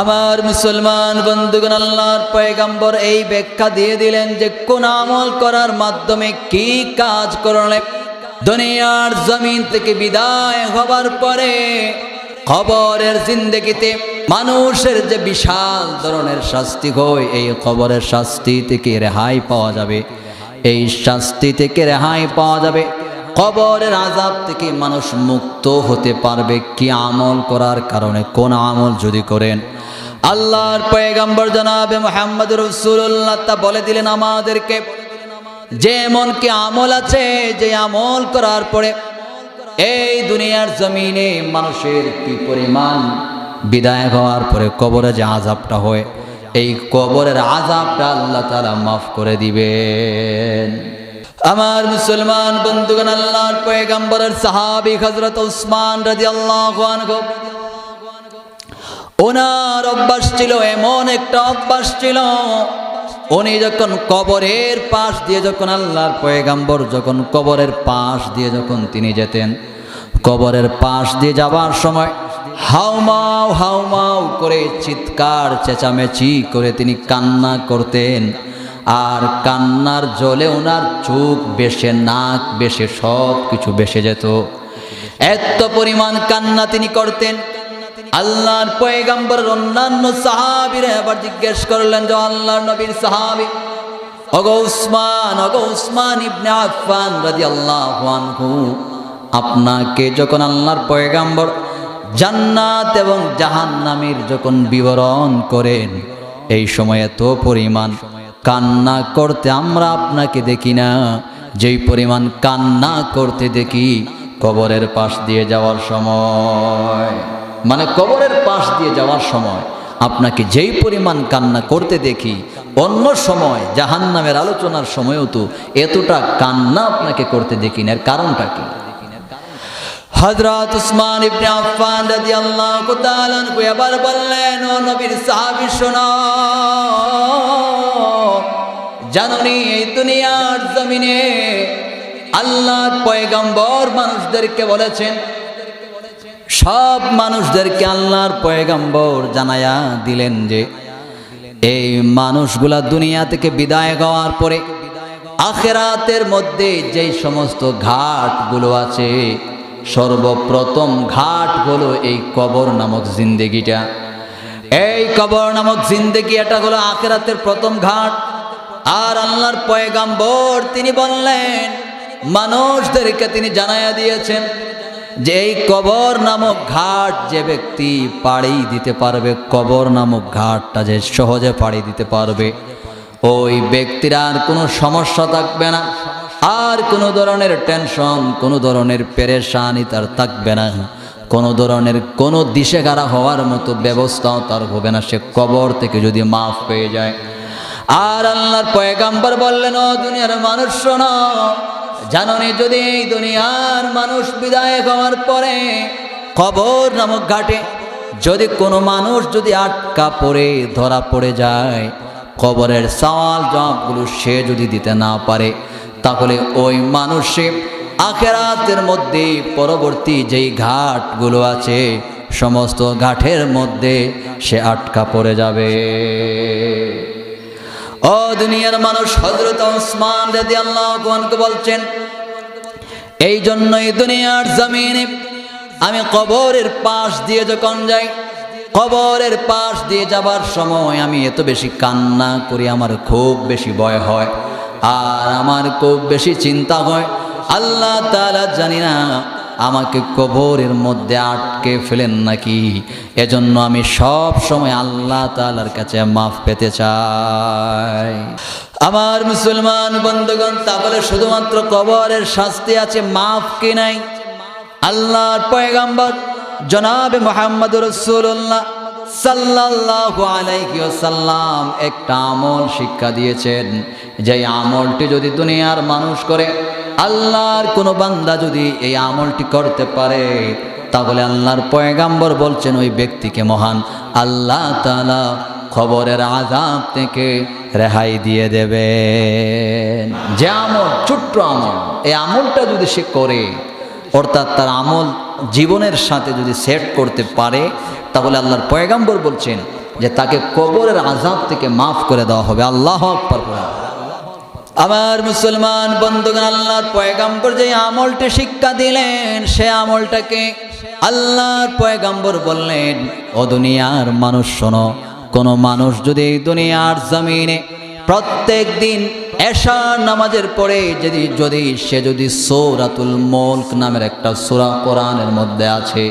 আমার মুসলমান বন্ধুগণ, আল্লাহর পয়গম্বর এই ব্যাখ্যা দিয়ে দিলেন যে কোন আমল করার মাধ্যমে কি কাজ করলে দুনিয়ার জমিন থেকে বিদায় হবার পরে কবরের জিন্দেগিতে মানুষের যে বিশাল ধরনের শাস্তি হয়, এই কবরের শাস্তি থেকে রেহাই পাওয়া যাবে। এই শাস্তি থেকে রেহাই পাওয়া যাবে, কবরের আযাব থেকে মানুষ মুক্ত হতে পারবে কি আমল করার কারণে। কোন আমল যদি করেন, আল্লাহর পয়গম্বর জনাবে মুহাম্মদ রাসূলুল্লাহ তা বলে দিলেন আমাদেরকে, যেমন কি আমল আছে যে আমল করার পরে এই দুনিয়ার জমিনে মানুষের কি পরিমাণ বিদায় হওয়ার পরে কবরে যে আযাবটা হয়, এই কবরের আযাবটা আল্লাহ তাআলা মাফ করে দিবেন। আমার মুসলমান বন্ধুগণ, আল্লাহর পয়গম্বরের সাহাবী হযরত উসমান রাদিয়াল্লাহু আনহু, ওনার অভ্যাস ছিল, এমন একটা অভ্যাস ছিল, উনি যখন কবরের পাশ দিয়ে যখন আল্লাহর পয়গম্বর যখন কবরের পাশ দিয়ে যখন তিনি যেতেন, কবরের পাশ দিয়ে যাবার সময় হাউমাউ হাউমাউ করে চিৎকার চেঁচামেচি করে তিনি কান্না করতেন। আর কান্নার জলে ওনার চোখ বেশে, নাক বেশে, সব কিছু বেশে যেত। এত পরিমাণ কান্না তিনি করতেন। আল্লাহর পয়গম্বর অন্যান্য সাহাবীরা এবার জিজ্ঞেস করলেন যে আল্লাহর নবীর সাহাবী, ওগো উসমান ইবনে আফফান রাদিয়াল্লাহু আনহু, আপনাকে যখন আল্লাহর পয়গম্বর জান্নাত এবং জাহান্নামের যখন বিবরণ করেন, এই সময়ে এত পরিমাণ কান্না করতে আমরা আপনাকে দেখি না, যেই পরিমাণ কান্না করতে দেখি কবরের পাশ দিয়ে যাওয়ার সময়। মানে কবরের পাশ দিয়ে যাওয়ার সময় আপনাকে যেই পরিমাণ কান্না করতে দেখি, অন্য সময় জাহান্নামের আলোচনার সময়ও তো এতটা কান্না আপনাকে করতে দেখি না। এর কারণটা কি? হযরত উসমান ইবনে আফফান রাদিয়াল্লাহু তাআলা আনহু এবার বললেন, ও নবীর সাহাবী শোনো, জানোনি এই দুনিয়ার জমিনে আল্লাহর পয়গম্বর মানুষদেরকে বলেছেন, সব মানুষদেরকে আল্লাহর পয়গম্বর জানায়া দিলেন যে এই মানুষগুলা দুনিয়া থেকে বিদায় হওয়ার পরে আখিরাতের মধ্যে যেই সমস্ত ঘাটগুলো আছে, সর্বপ্রথম ঘাট হলো এই কবর নামক জিন্দেগিটা। এই কবর নামক জিন্দেগি, এটা হলো আখিরাতের প্রথম ঘাট। আর আল্লাহর পয়গম্বর তিনি বললেন, মানুষদেরকে তিনি জানায়া দিয়েছেন যে এই কবর নামক ঘাট যে ব্যক্তি পাড়ি দিতে পারবে, কবর নামক ঘাটটা যে সহজে পাড়ি দিতে পারবে, ওই ব্যক্তির আর কোনো সমস্যা থাকবে না, আর কোনো ধরনের টেনশন, কোনো ধরনের পেরেশানি তার থাকবে না, কোনো ধরনের কোনো দিশেহারা হওয়ার মতো ব্যবস্থাও তার হবে না, সে কবর থেকে যদি মাফ পেয়ে যায়। আর আল্লাহর পয়গম্বর বললেন, ও দুনিয়ার মানুষ শোনো, জানোনি যদি এই দুনিয়ার মানুষ বিদায় হওয়ার পরে কবর নামক ঘাটে যদি কোনো মানুষ যদি আটকা পড়ে ধরা পড়ে যায়, কবরের সওয়াল জবাবগুলো সে যদি দিতে না পারে, তাহলে ওই মানুষে আখিরাতের মধ্যে পরবর্তী যেই ঘাটগুলো আছে সমস্ত ঘাটের মধ্যে সে আটকা পড়ে যাবে। ও দুনিয়ার মানুষ, হযরত উসমান রাদিয়াল্লাহু আনহু বলছেন, এই জন্যই দুনিয়ার জমিনে আমি কবরের পাশ দিয়ে যখন যাই, কবরের পাশ দিয়ে যাবার সময় আমি এত বেশি কান্না করি, আমার খুব বেশি ভয় হয়, আর আমার খুব বেশি চিন্তা হয়, আল্লাহ তাআলা জানি না আমাকে কবরের মধ্যে আটকে ফেলেন নাকি। এজন্য আমি সব সময় আল্লাহ তাআলার কাছে মাফ পেতে চাই। আমার মুসলমান বন্ধুগণ, তাহলে শুধুমাত্র কবরের শাস্তি আছে, মাফ কি নাই? আল্লাহর পয়গম্বর জনাবে মুহাম্মদ রাসূলুল্লাহ সাল্লাল্লাহু আলাইহি ওয়াসাল্লাম একটা আমল শিক্ষা দিয়েছেন, যে আমলটি যদি দুনিয়ার মানুষ করে, আল্লাহর কোনো বান্দা যদি এই আমলটি করতে পারে, তাহলে আল্লাহর পয়গম্বর বলছেন ওই ব্যক্তিকে মহান আল্লাহ তাআলা কবরের আযাব থেকে রেহাই দিয়ে দেবেন। যে আমল, ছোট্ট আমল, এই আমলটা যদি সে করে, অর্থাৎ তার আমল জীবনের সাথে যদি সেট করতে পারে, তাহলে আল্লাহর পয়গম্বর বলছেন যে তাকে কবরের আযাব থেকে মাফ করে দেওয়া হবে। আল্লাহু আকবার। আমার মুসলমান বন্ধুগণ, আল্লাহর পয়গম্বর যে আমলটি শিক্ষা দিলেন, সে আমলটাকে আল্লাহর পয়গম্বর বললেন, ও দুনিয়ার মানুষ শোনো, কোন মানুষ যদি এই দুনিয়ার জমিনে প্রত্যেক দিন এশার নামাজের পরে যদি সূরাতুল মুলক নামের একটা সূরা কোরআনের মধ্যে আছে,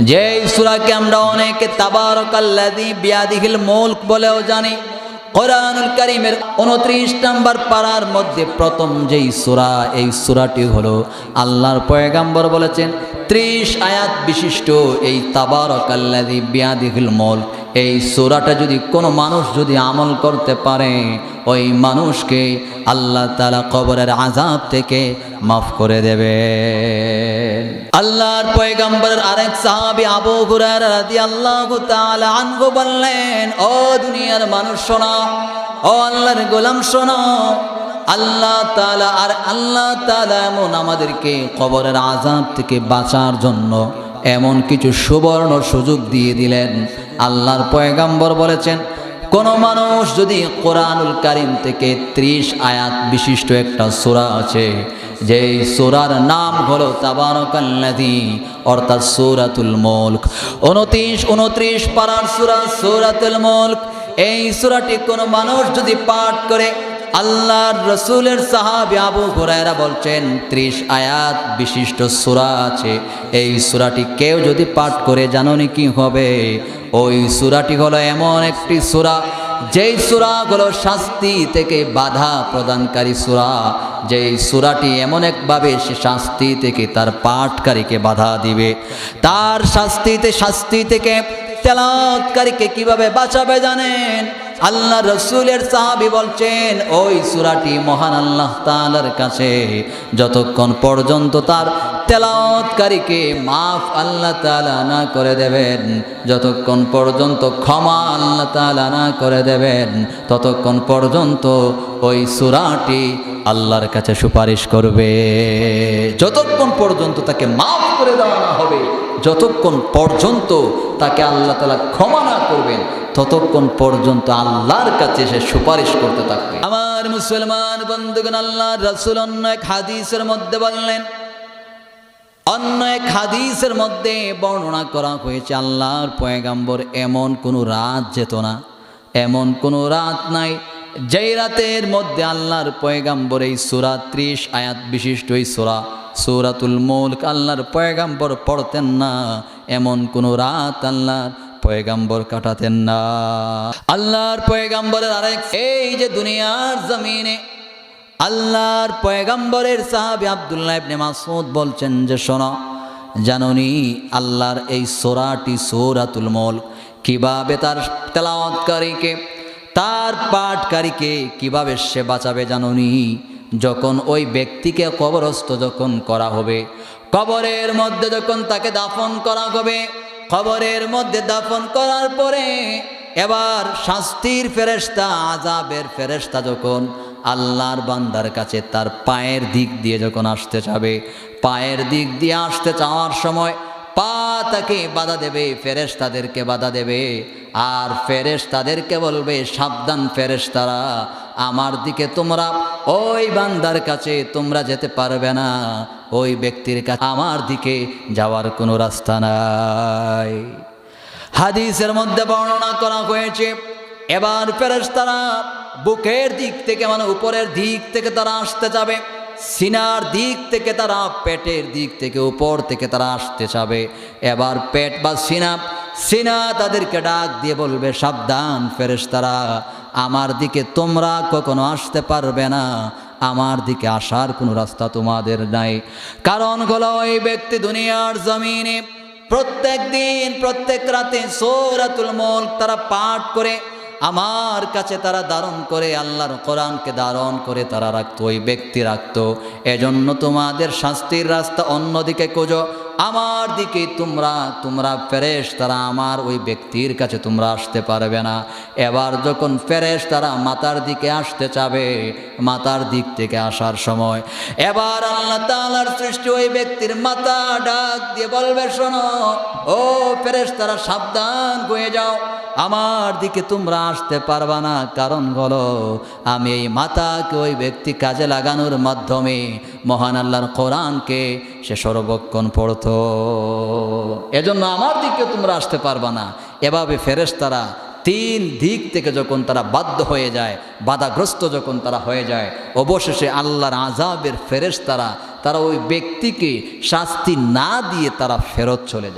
যেই সূরাকে আমরা অনেকে তাবারাকাল্লাযী বিয়াদিহিল মুলক বলেও জানি, কোরআনুল কারীমের 29 নম্বর পারার মধ্যে প্রথম যেই সূরা, এই সূরাটি হলো আল্লাহর পয়গম্বর বলেছেন 30 আয়াত বিশিষ্ট এই তাবারাকাল্লাযী বিয়াদিহিল মুলক, এই সূরাটা যদি কোনো মানুষ যদি আমল করতে পারে, ওই মানুষকে আল্লাহ তাআলা কবরের আযাব থেকে মাফ করে দেবেন। আল্লাহর পয়গম্বরের আরেক সাহাবী আবু হুরায়রা রাদিয়াল্লাহু তাআলা আনহু বললেন, ও দুনিয়ার মানুষ শোনো, ও আল্লাহর গোলাম শোনো, আল্লাহ তাআলা এমন আমাদেরকে কবরের আযাব থেকে বাঁচার জন্য এমন কিছু সুবর্ণ সুযোগ দিয়ে দিলেন। আল্লাহর পয়গম্বর বলেছেন, কোন মানুষ যদি কোরআনুল কারীম থেকে 30 আয়াত বিশিষ্ট একটা সূরা আছে, যেই সূরার নাম হলো তাবারাকাল্লাযী, অর্থাৎ সূরাতুল মুলক, 29 পারার সূরা সূরাতুল মুলক, এই সূরাটি কোন মানুষ যদি পাঠ করে, আল্লাহর রাসূলের সাহাবী আবু হুরায়রা বলছেন 30 আয়াত বিশিষ্ট সূরা আছে, এই সূরাটি কেউ যদি পাঠ করে জানোনি কি হবে? ওই সূরাটি হলো এমন একটি সূরা, যেই সূরাগুলো শাস্তি থেকে বাধা প্রদানকারী সূরা, যেই সূরাটি এমন একভাবে সে শাস্তি থেকে তার পাঠকারীকে বাধা দিবে, তার শাস্তি থেকে তেলাওয়াতকারীকে কিভাবে বাঁচাবে জানেন? আল্লাহ রাসূলের সাহাবী বলছেন, ওই সূরাটি মহান আল্লাহ তাআলার কাছে যতক্ষণ পর্যন্ত তার তেলাওয়াতকারীকে মাফ আল্লাহ তাআলা না করে দেবেন, যতক্ষণ পর্যন্ত ক্ষমা আল্লাহ তাআলা না করে দেবেন, ততক্ষণ পর্যন্ত ওই সূরাটি আল্লাহর কাছে সুপারিশ করবে। যতক্ষণ পর্যন্ত তাকে মাফ করে দেওয়া না হবে, যতক্ষণ পর্যন্ত তাকে আল্লাহ তাআলা ক্ষমা না করবেন, ততক্ষণ পর্যন্ত আল্লাহর কাছে সে সুপারিশ করতে থাকবে। আমার মুসলমান বন্ধুগণ, আল্লাহর রাসূল অন্য এক হাদিসের মধ্যে বর্ণনা করা হয়েছে, আল্লাহর পয়গম্বর এমন কোনো রাত যেত না, এমন কোনো রাত নাই যেই রাতের মধ্যে আল্লাহর পয়গম্বর এই সূরা 30 আয়াত বিশিষ্ট এই সূরাতুল মুলক আল্লাহর পয়গম্বর পড়তেন না, এমন কোনো রাত আল্লাহর পয়গম্বর কাটাতেন না। আল্লাহর পয়গম্বরের আরেক, এই যে দুনিয়ার জমিনে আল্লাহর পয়গম্বরের সাহাবী আব্দুল্লাহ ইবনে মাসউদ বলছেন যে, শোনো, জানোনি আল্লাহর এই সূরাটি সূরাতুল মুলক কিভাবে তার তেলাওয়াতকারীকে, তার পাঠকারীকে কিভাবে সে বাঁচাবে জানোনি? যখন ওই ব্যক্তিকে কবরস্থ যখন করা হবে, কবরের মধ্যে যখন তাকে দাফন করা হবে, কবরের মধ্যে দাফন করার পরে এবার শাস্তির ফেরেশতা, আযাবের ফেরেশতা যখন আল্লাহর বান্দার কাছে তার পায়ের দিক দিয়ে যখন আসতে যাবে, পায়ের দিক দিয়ে আসতে চাওয়ার সময় পা তাকে বাধা দেবে, ফেরেশতাদেরকে বাধা দেবে, আর ফেরেশতাদেরকে বলবে, সাবধান ফেরেশতারা, আমার দিকে তোমরা, ওই বান্দার কাছে তোমরা যেতে পারবে না, ওই ব্যক্তির কাছে আমার দিকে যাওয়ার কোনো রাস্তা নাই। হাদিসের মধ্যে বর্ণনা করা হয়েছে, এবার ফেরেশতারা বুকের দিক থেকে, মানে উপরের দিক থেকে তারা আসতে যাবে, সিনার দিক থেকে তারা, পেটের দিক থেকে, উপর থেকে তারা আসতে যাবে। এবার পেট বা সিনা তাদেরকে ডাক দিয়ে বলবে, সাবধান ফেরেশতারা, আমার দিকে তোমরা কখনো আসতে পারবে না, আমার দিকে আসার কোনো রাস্তা তোমাদের নাই। কারণ হলো ওই ব্যক্তি দুনিয়ার জমিনে প্রত্যেক দিন প্রত্যেক রাতে সূরাতুল মুলক তারা পাঠ করে আমার কাছে তারা ধারণ করে, আল্লাহর কোরআনকে ধারণ করে তারা রাখতো, ওই ব্যক্তি রাখতো। এজন্য তোমাদের শাস্তির রাস্তা অন্যদিকে খোঁজো, আমার দিকে তোমরা ফেরেশতারা আমার ওই ব্যক্তির কাছে তোমরা আসতে পারবে না। এবার যখন ফেরেশতারা মাথার দিকে আসতে চাবে, মাথার দিক থেকে আসার সময় এবার আল্লাহ তাআলার সৃষ্টি ওই ব্যক্তির মাথা ডাক দিয়ে বলবে, শোনো ও ফেরেশতারা, সাবধান হয়ে যাও, আমার দিকে তোমরা আসতে পারবা না, কারণ হলো আমি এই মাথাকে ওই ব্যক্তি কাজে লাগানোর মাধ্যমে মহান আল্লাহর কোরআনকে সে সর্বক্ষণ পড়তো, এজন্য আমার দিকে তোমরা আসতে পারবা না। এভাবে ফেরেশতারা তিন দিক থেকে যখন তারা বাধ্য হয়ে যায়, বাধাগ্রস্ত যখন তারা হয়ে যায়, অবশেষে আল্লাহর আযাবের ফেরেশতারা তারা ওই ব্যক্তিকে শাস্তি না দিয়ে তারা ফেরত চলে যায়।